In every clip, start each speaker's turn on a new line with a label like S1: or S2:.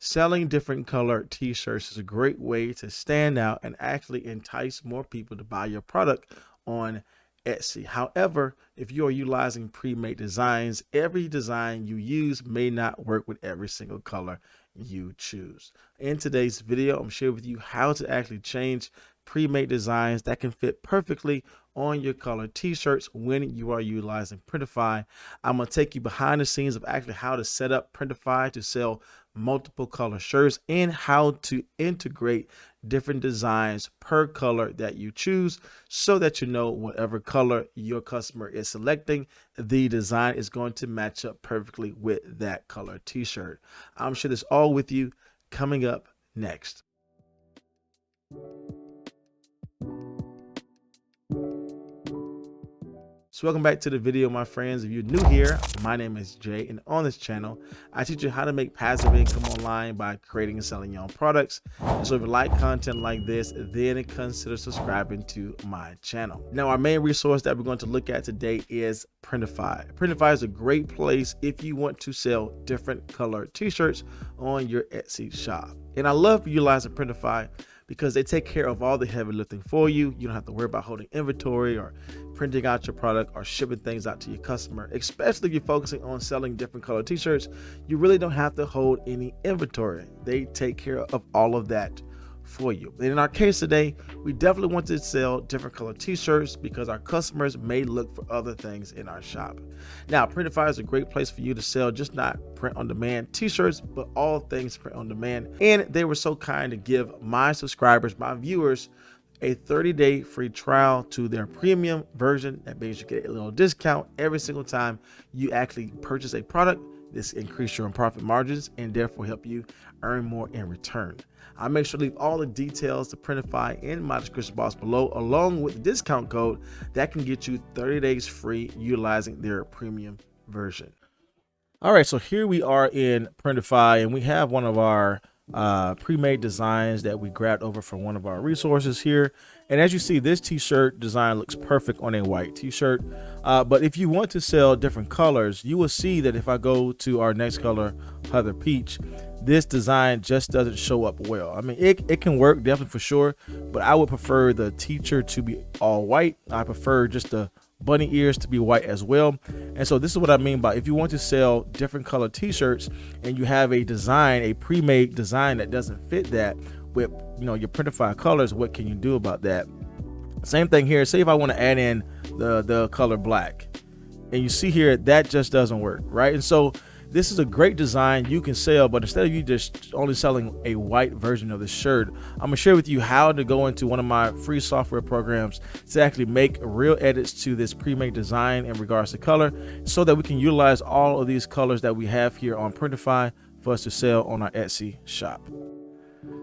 S1: Selling different color t-shirts is a great way to stand out and actually entice more people to buy your product on Etsy. However, if you are utilizing pre-made designs, every design you use may not work with every single color you choose. In today's video, I'm sharing with you how to actually change pre-made designs that can fit perfectly on your color t-shirts when you are utilizing Printify. I'm going to take you behind the scenes of actually how to set up Printify to sell multiple color shirts and how to integrate different designs per color that you choose, so that you know whatever color your customer is selecting, the design is going to match up perfectly with that color t-shirt. I'm sure this all with you coming up next. So welcome back to the video, my friends. If you're new here, my name is Jay, and on this channel, I teach you how to make passive income online by creating and selling your own products. And so if you like content like this, then consider subscribing to my channel. Now, our main resource that we're going to look at today is Printify. Printify is a great place if you want to sell different color t-shirts on your Etsy shop. And I love utilizing Printify because they take care of all the heavy lifting for you. You don't have to worry about holding inventory or printing out your product or shipping things out to your customer. Especially if you're focusing on selling different color t-shirts, you really don't have to hold any inventory. They take care of all of that for you. And in our case today, we definitely want to sell different color t-shirts because our customers may look for other things in our shop. Now, Printify is a great place for you to sell just not print-on-demand t-shirts, but all things print-on-demand. And they were so kind to give my subscribers, my viewers, a 30-day free trial to their premium version. That means you get a little discount every single time you actually purchase a product. This increases your profit margins and therefore help you earn more in return. I'll make sure to leave all the details to Printify in my description box below, along with the discount code that can get you 30 days free utilizing their premium version. All right, so here we are in Printify, and we have one of our pre-made designs that we grabbed over from one of our resources here. And as you see, this t-shirt design looks perfect on a white t-shirt, but if you want to sell different colors, you will see that if I go to our next color, Heather Peach, this design just doesn't show up well. I mean, it can work definitely for sure, but I would prefer the t-shirt to be all white. I prefer just the bunny ears to be white as well. And so this is what I mean by, if you want to sell different color t-shirts and you have a design, a pre-made design that doesn't fit that with, you know, your Printify colors, what can you do about that? Same thing here. Say if I want to add in the color black, and you see here that just doesn't work, right? And so this is a great design you can sell, but instead of you just only selling a white version of the shirt, I'm gonna share with you how to go into one of my free software programs to actually make real edits to this pre-made design in regards to color, so that we can utilize all of these colors that we have here on Printify for us to sell on our Etsy shop.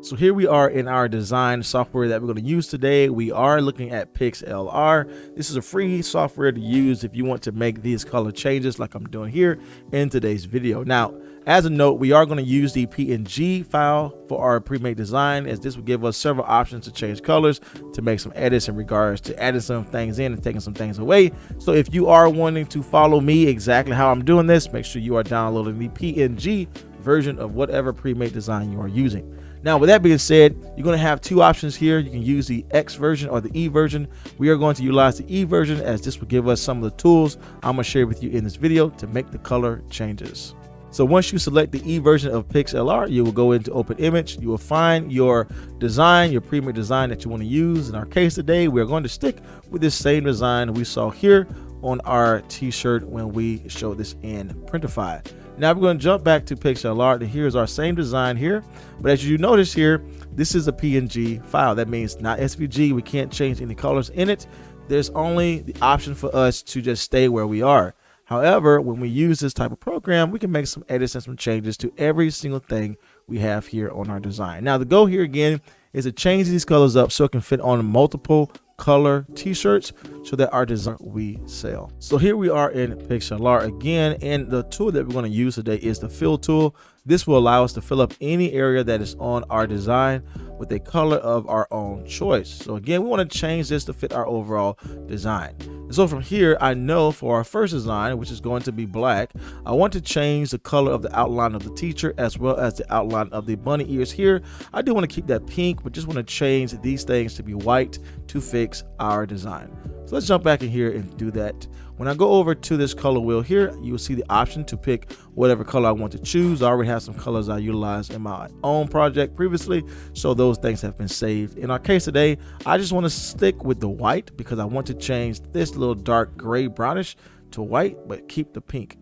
S1: So here we are in our design software that we're going to use today. We are looking at Pixlr. This is a free software to use if you want to make these color changes like I'm doing here in today's video. Now, as a note, we are going to use the PNG file for our pre-made design, as this will give us several options to change colors, to make some edits in regards to adding some things in and taking some things away. So if you are wanting to follow me exactly how I'm doing this, make sure you are downloading the PNG version of whatever pre-made design you are using. Now, with that being said, you're going to have two options here. You can use the X version or the E version. We are going to utilize the E version, as this will give us some of the tools I'm going to share with you in this video to make the color changes. So once you select the E version of Pixlr, you will go into Open Image. You will find your design, your pre-made design that you want to use. In our case today, we're going to stick with this same design we saw here on our t-shirt when we showed this in Printify. Now we're going to jump back to Pixlr, and here's our same design here. But as you notice here, this is a PNG file. That means not SVG. We can't change any colors in it. There's only the option for us to just stay where we are. However, when we use this type of program, we can make some edits and some changes to every single thing we have here on our design. Now the goal here again is to change these colors up so it can fit on multiple color t-shirts, so that our design we sell. So here we are in Pixlr again, and the tool that we're going to use today is the fill tool. This will allow us to fill up any area that is on our design with a color of our own choice. So again, we want to change this to fit our overall design. And so from here, I know for our first design, which is going to be black, I want to change the color of the outline of the teacher as well as the outline of the bunny ears here. I do want to keep that pink, but just want to change these things to be white to fix our design. So let's jump back in here and do that. When I go over to this color wheel here, you will see the option to pick whatever color I want to choose. I already have some colors I utilized in my own project previously, so those things have been saved. In our case today, I just want to stick with the white because I want to change this little dark gray brownish to white, but keep the pink.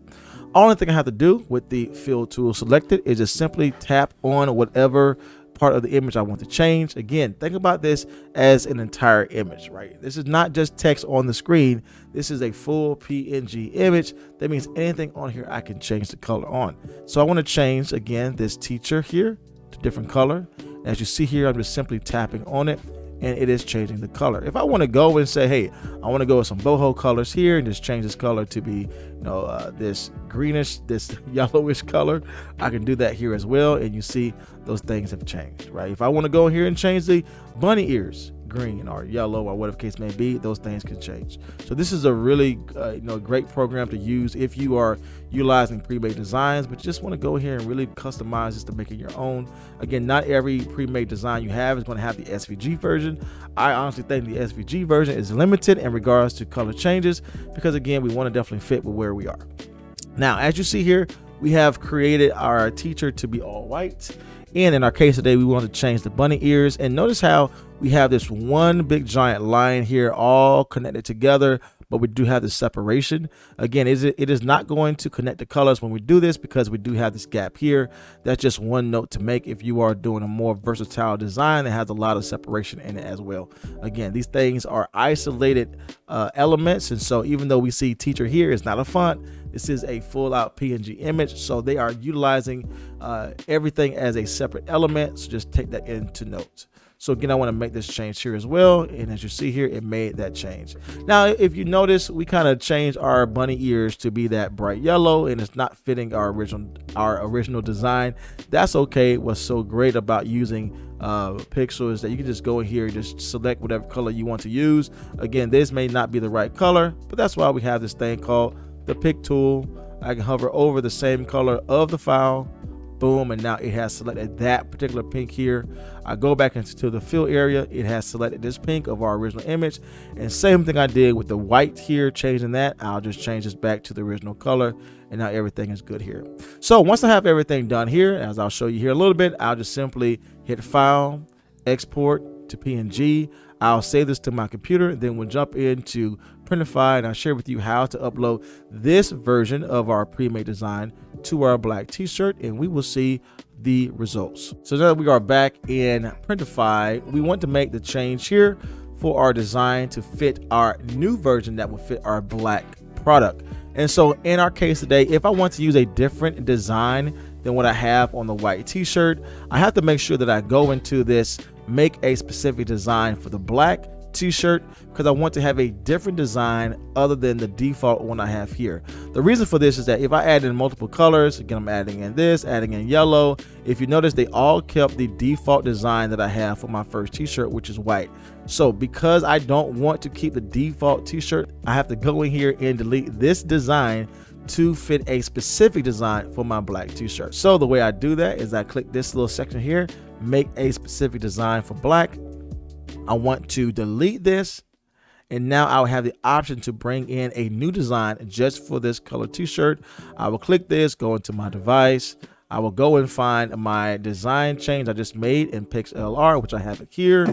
S1: Only thing I have to do with the fill tool selected is just simply tap on whatever part of the image I want to change. Again, think about this as an entire image, right? This is not just text on the screen. This is a full PNG image. That means anything on here I can change the color on. So I want to change, again, this teacher here to different color. As you see here, I'm just simply tapping on it and it is changing the color. If I want to go and say, hey, I want to go with some boho colors here and just change this color to be, this greenish, this yellowish color, I can do that here as well. And you see those things have changed, right? If I want to go here and change the bunny ears green or yellow or whatever case may be, those things can change. So this is a really great program to use if you are utilizing pre-made designs, but you just want to go here and really customize this to make it your own. Again, not every pre-made design you have is going to have the SVG version. I honestly think the SVG version is limited in regards to color changes because, again, we want to definitely fit with where we are. Now, as you see here, we have created our teacher to be all white. And in our case today, we want to change the bunny ears. And notice how we have this one big giant line here all connected together, but we do have this separation. Again, it is not going to connect the colors when we do this because we do have this gap here. That's just one note to make if you are doing a more versatile design that has a lot of separation in it as well. Again, these things are isolated elements. And so even though we see teacher here is not a font, this is a full out PNG image. So they are utilizing everything as a separate element. So just take that into note. So again, I want to make this change here as well. And as you see here, it made that change. Now, if you notice, we kind of changed our bunny ears to be that bright yellow and it's not fitting our original design. That's okay. What's so great about using Pixlr is that you can just go in here and just select whatever color you want to use. Again, this may not be the right color, but that's why we have this thing called the pick tool. I can hover over the same color of the file. Boom, and now it has selected that particular pink here. I go back into the fill area, it has selected this pink of our original image, and same thing I did with the white here, changing that. I'll just change this back to the original color, and now everything is good here. So once I have everything done here, as I'll show you here a little bit, I'll just simply hit File, Export to PNG. I'll save this to my computer, then we'll jump into Printify and I'll share with you how to upload this version of our pre-made design to our black t-shirt, and we will see the results. So now that we are back in Printify, we want to make the change here for our design to fit our new version that will fit our black product. And so in our case today, if I want to use a different design than what I have on the white t-shirt, I have to make sure that I go into this make a specific design for the black t-shirt because I want to have a different design other than the default one I have here. The reason for this is that if I add in multiple colors, again, I'm adding in this, adding in yellow. If you notice, they all kept the default design that I have for my first t-shirt, which is white. So because I don't want to keep the default t-shirt, I have to go in here and delete this design to fit a specific design for my black t-shirt. So the way I do that is I click this little section here, make a specific design for black. I want to delete this, and now I'll have the option to bring in a new design just for this color t-shirt. I will click this, go into my device. I will go and find my design change I just made in Pixlr, which I have it here,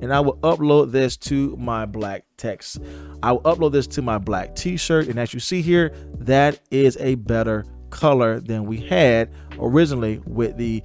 S1: and I will upload this to my black text. I will upload this to my black t-shirt, and as you see here, that is a better color than we had originally with the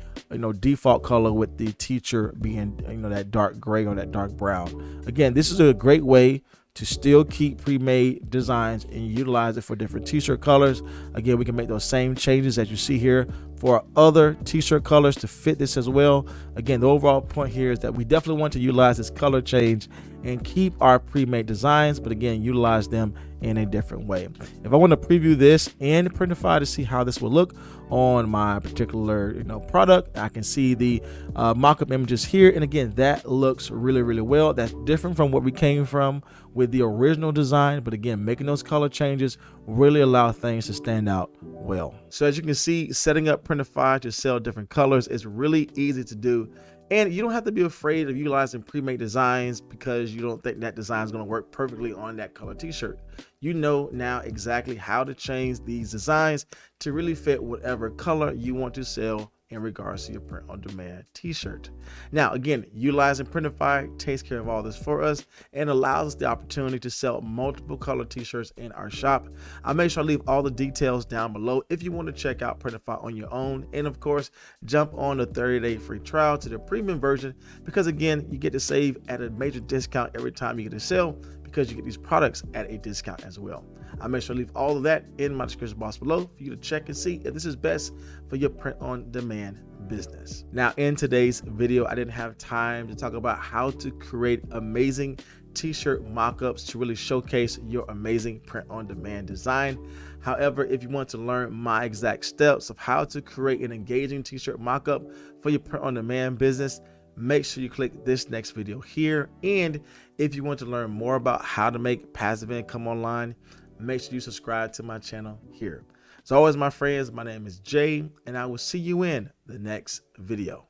S1: default color with the teacher being that dark gray or that dark brown. Again, this is a great way to still keep pre-made designs and utilize it for different t-shirt colors. Again, we can make those same changes as you see here for other t-shirt colors to fit this as well. Again, the overall point here is that we definitely want to utilize this color change and keep our pre-made designs, but again, utilize them in a different way. If I want to preview this in Printify to see how this will look on my particular product, I can see the mock-up images here, and again, that looks really well. That's different from what we came from with the original design, but again, making those color changes really allow things to stand out well. So as you can see, setting up Printify to sell different colors is really easy to do. And you don't have to be afraid of utilizing pre-made designs because you don't think that design is going to work perfectly on that color t-shirt. You know now exactly how to change these designs to really fit whatever color you want to sell in regards to your print-on-demand t-shirt. Now, again, utilizing Printify takes care of all this for us and allows us the opportunity to sell multiple color t-shirts in our shop. I'll make sure I leave all the details down below if you want to check out Printify on your own. And of course, jump on the 30-day free trial to the premium version because again, you get to save at a major discount every time you get a sale because you get these products at a discount as well. I'll make sure to leave all of that in my description box below for you to check and see if this is best for your print-on-demand business. Now, in today's video, I didn't have time to talk about how to create amazing t-shirt mock-ups to really showcase your amazing print-on-demand design. However, if you want to learn my exact steps of how to create an engaging t-shirt mock-up for your print-on-demand business, make sure you click this next video here. And if you want to learn more about how to make passive income online, make sure you subscribe to my channel here. As always, my friends, my name is Jay, and I will see you in the next video.